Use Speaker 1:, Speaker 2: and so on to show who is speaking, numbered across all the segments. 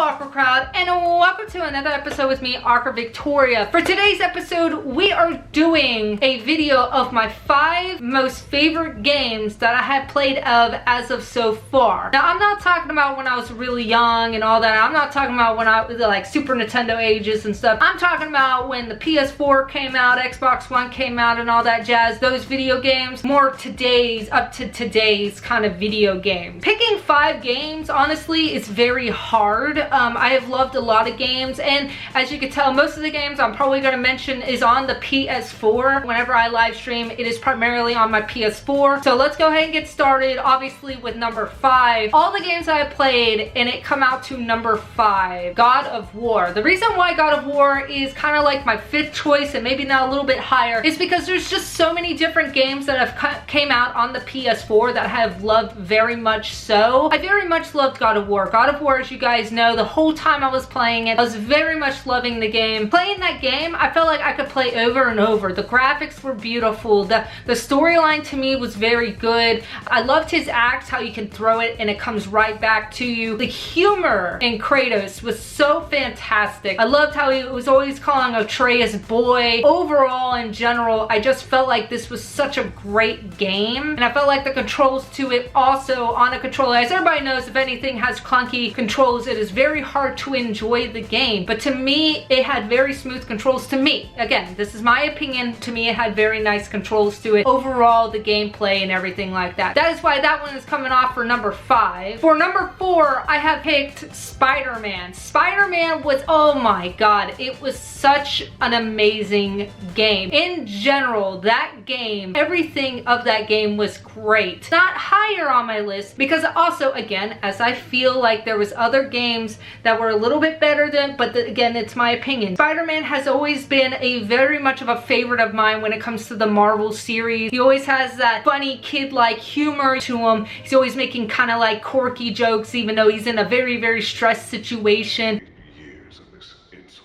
Speaker 1: Awkward Crowd, and welcome to another episode with me, Awkward Victoria. For today's episode, we are doing a video of my 5 most favorite games that I have played as of so far. Now, I'm not talking about when I was really young and all that. I'm not talking about when I was like Super Nintendo ages and stuff. I'm talking about when the PS4 came out, Xbox One came out, and all that jazz. Those video games, more up to today's kind of video games. Picking 5 games, honestly, is very hard. I have loved a lot of games, and as you can tell, most of the games I'm probably going to mention is on the PS4. Whenever I live stream, it is primarily on my PS4. So let's go ahead and get started, obviously, with number 5. All the games I have played, and it come out to number 5, God of War. The reason why God of War is kind of like my 5th choice, and maybe not a little bit higher, is because there's just so many different games that have came out on the PS4 that I have loved very much so. I very much loved God of War. God of War, as you guys know, the whole time I was playing it, I was very much loving the game. Playing that game, I felt like I could play over and over. The graphics were beautiful. The storyline to me was very good. I loved his axe, how you can throw it and it comes right back to you. The humor in Kratos was so fantastic. I loved how he was always calling Atreus boy. Overall, in general, I just felt like this was such a great game, and I felt like the controls to it also on a controller. As everybody knows, if anything has clunky controls, it is very hard to enjoy the game. But to me, it had very smooth controls. To me, again, this is my opinion, to me it had very nice controls to it. Overall, the gameplay and everything like that. That is why that one is coming off for number 5. For number 4, I have picked SpiderMan. SpiderMan was, oh my god, it was such an amazing game. In general, that game, everything of that game was great. Not higher on my list because also, again, as I feel like there was other games that were a little bit better than, but again, it's my opinion. Spider-Man has always been a very much of a favorite of mine when it comes to the Marvel series. He always has that funny kid-like humor to him. He's always making kind of like quirky jokes even though he's in a very, very stressed situation.
Speaker 2: Years of this insolence.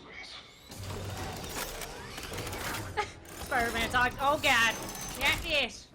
Speaker 3: Spider-Man talk. Oh god. Not this.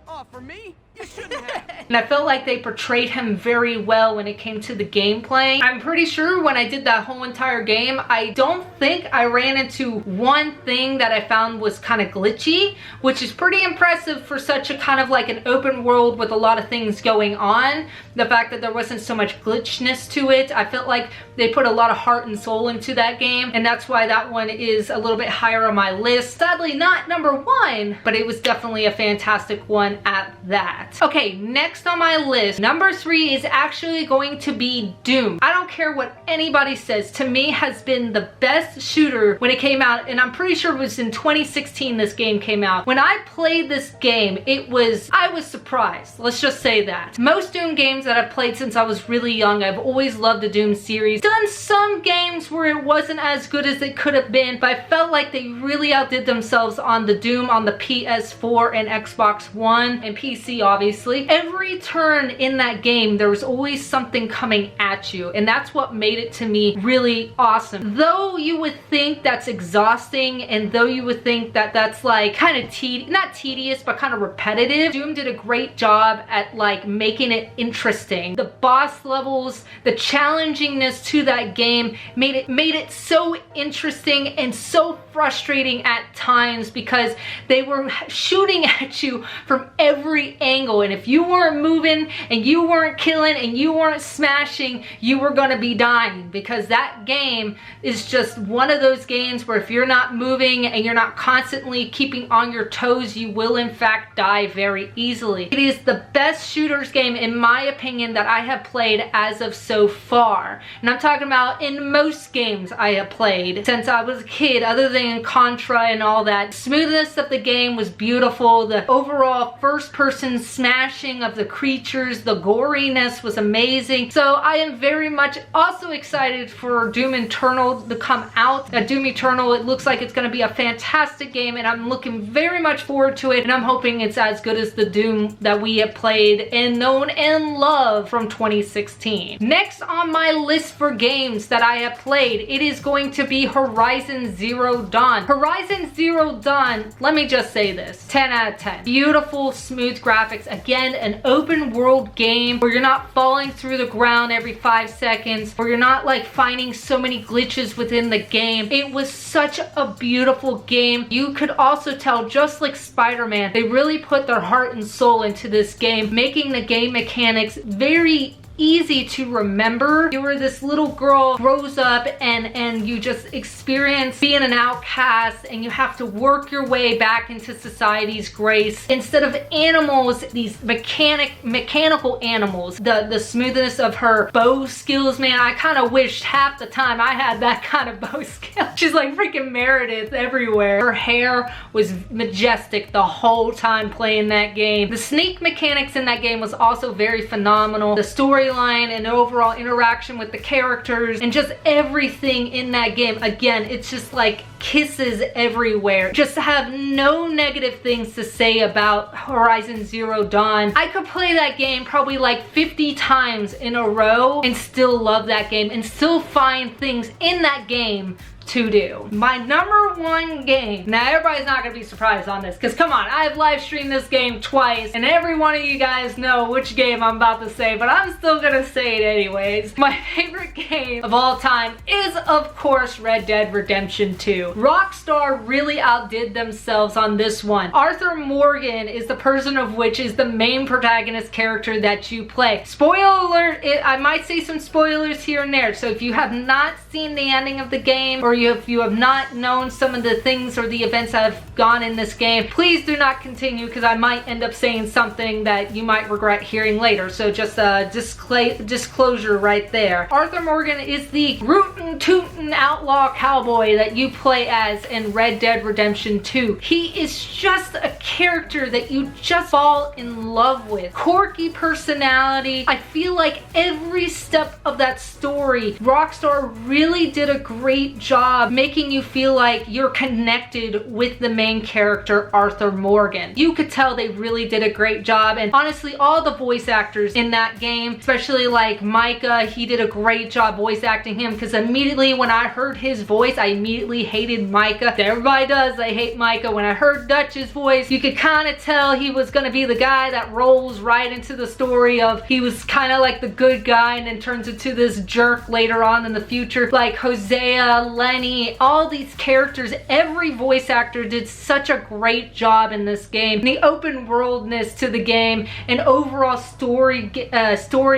Speaker 4: Oh, for me? You shouldn't have.
Speaker 1: And I felt like they portrayed him very well when it came to the gameplay. I'm pretty sure when I did that whole entire game, I don't think I ran into one thing that I found was kind of glitchy, which is pretty impressive for such a kind of like an open world with a lot of things going on. The fact that there wasn't so much glitchness to it, I felt like they put a lot of heart and soul into that game, and that's why that one is a little bit higher on my list. Sadly, not number 1, but it was definitely a fantastic one at that. Okay, next on my list, number 3 is actually going to be Doom. I don't care what anybody says, to me has been the best shooter when it came out, and I'm pretty sure it was in 2016 this game came out. When I played this game, I was surprised. Let's just say that. Most Doom games that I've played since I was really young, I've always loved the Doom series. Done some games where it wasn't as good as it could have been, but I felt like they really outdid themselves on the Doom on the PS4 and Xbox One and PC, obviously. Every turn in that game, there was always something coming at you, and that's what made it to me really awesome. Though you would think that's exhausting, and though you would think that that's like kind of not tedious, but kind of repetitive, Doom did a great job at like making it interesting. The boss levels, the challengingness to that game made it so interesting and so frustrating at times because they were shooting at you from every angle, and if you weren't moving and you weren't killing and you weren't smashing, you were gonna be dying, because that game is just one of those games where if you're not moving and you're not constantly keeping on your toes, you will in fact die very easily. It is the best shooters game in my opinion that I have played as of so far, and I'm talking about in most games I have played since I was a kid, other than Contra and all that. Smoothness of the game was beautiful. The overall first-person smashing of the creatures, the goriness was amazing. So I am very much also excited for Doom Eternal to come out. Doom Eternal, it looks like it's going to be a fantastic game, and I'm looking very much forward to it, and I'm hoping it's as good as the Doom that we have played and known and loved from 2016. Next on my list for games that I have played, it is going to be Horizon Zero Dawn. Horizon Zero Dawn, let me just say this, 10 out of 10. Beautiful, smooth graphics. mechanics. Again, an open world game where you're not falling through the ground every 5 seconds, where you're not like finding so many glitches within the game. It was such a beautiful game. You could also tell, just like Spider-Man, they really put their heart and soul into this game, making the game mechanics very easy to remember. You were this little girl, grows up, and you just experience being an outcast, and you have to work your way back into society's grace. Instead of animals, these mechanical animals. The smoothness of her bow skills, man, I kind of wished half the time I had that kind of bow skill. She's like freaking Meredith everywhere. Her hair was majestic the whole time playing that game. The sneak mechanics in that game was also very phenomenal. The storyline and overall interaction with the characters and just everything in that game, again, it's just like kisses everywhere. Just to have no negative things to say about Horizon Zero Dawn. I could play that game probably like 50 times in a row and still love that game and still find things in that game to do. My number one game. Now everybody's not gonna be surprised on this, because come on, I've live streamed this game twice and every one of you guys know which game I'm about to say, but I'm still gonna say it anyways. My favorite game of all time is of course Red Dead Redemption 2. Rockstar really outdid themselves on this one. Arthur Morgan is the person of which is the main protagonist character that you play. Spoiler alert, I might say some spoilers here and there, so if you have not seen the ending of the game, or if you have not known some of the things or the events that have gone in this game, please do not continue, because I might end up saying something that you might regret hearing later. So just a disclosure right there. Arthur Morgan is the rootin' tootin' outlaw cowboy that you play as in Red Dead Redemption 2. He is just a character that you just fall in love with. Quirky personality. I feel like every step of that story, Rockstar really did a great job making you feel like you're connected with the main character, Arthur Morgan. You could tell they really did a great job, and honestly, all the voice actors in that game, especially like Micah, he did a great job voice acting him, because immediately when I heard his voice, I immediately hated Micah. Everybody does, I hate Micah. When I heard Dutch's voice, you could kind of tell he was gonna be the guy that rolls right into the story of, he was kind of like the good guy and then turns into this jerk later on in the future. Like Hosea, Lenny, all these characters, every voice actor did such a great job in this game. The open worldness to the game and overall story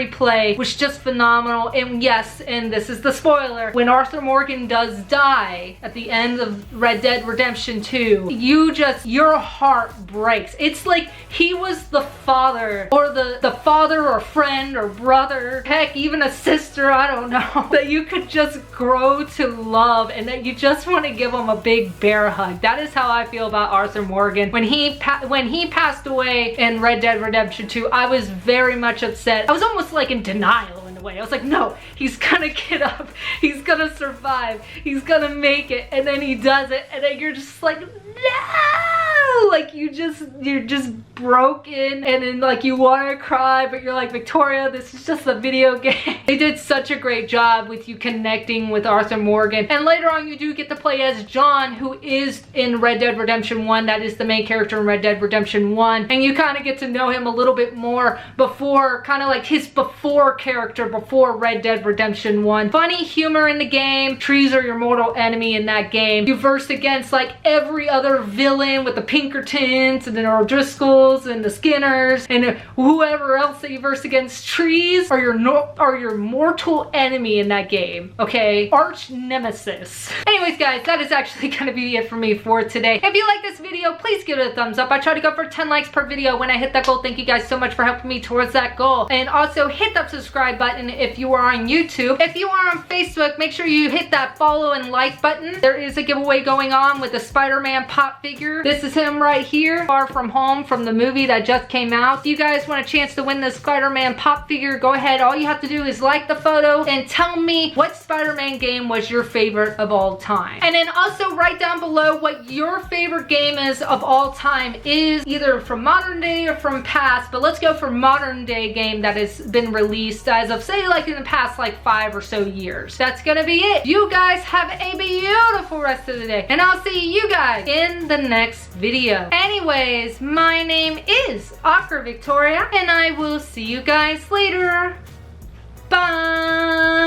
Speaker 1: play was just phenomenal. And yes, and this is the spoiler, when Arthur Morgan does die at the end of Red Dead Redemption 2, your heart breaks. It's like he was the father, or the father or friend or brother, heck, even a sister, I don't know, that you could just grow to love, and that you just want to give him a big bear hug. That is how I feel about Arthur Morgan. When he passed away in Red Dead Redemption 2, I was very much upset. I was almost like in denial in a way. I was like, no, he's gonna get up, he's gonna survive, he's gonna make it, and then he does it, and then you're just like, no! Like you're just broken, and then like you want to cry, but you're like, Victoria, this is just a video game. They did such a great job with you connecting with Arthur Morgan. And later on you do get to play as John, who is in Red Dead Redemption 1. That is the main character in Red Dead Redemption 1. And you kind of get to know him a little bit more before, kind of like his before character before Red Dead Redemption 1. Funny humor in the game. Trees are your mortal enemy in that game. You verse against like every other villain with the Pinkertons and the O'Driscolls and the Skinners and whoever else that you verse against. Trees are your mortal enemy in that game, okay? Arch nemesis. Anyways guys, that is actually gonna be it for me for today. If you like this video, please give it a thumbs up. I try to go for 10 likes per video. When I hit that goal, thank you guys so much for helping me towards that goal. And also hit that subscribe button if you are on YouTube. If you are on Facebook, make sure you hit that follow and like button. There is a giveaway going on with the Spider-Man pop figure. This is him right here, Far From Home, from the movie that just came out. If you guys want a chance to win this Spider-Man pop figure, go ahead. All you have to do is like the photo and tell me what Spider-Man game was your favorite of all time. And then also write down below what your favorite game is of all time, is either from modern day or from past, but let's go for modern day game that has been released as of, say, like in the past like 5 or so years. That's gonna be it. You guys have a beautiful rest of the day, and I'll see you guys in the next video. idea. Anyways, my name is Awkward Victoria, and I will see you guys later. Bye!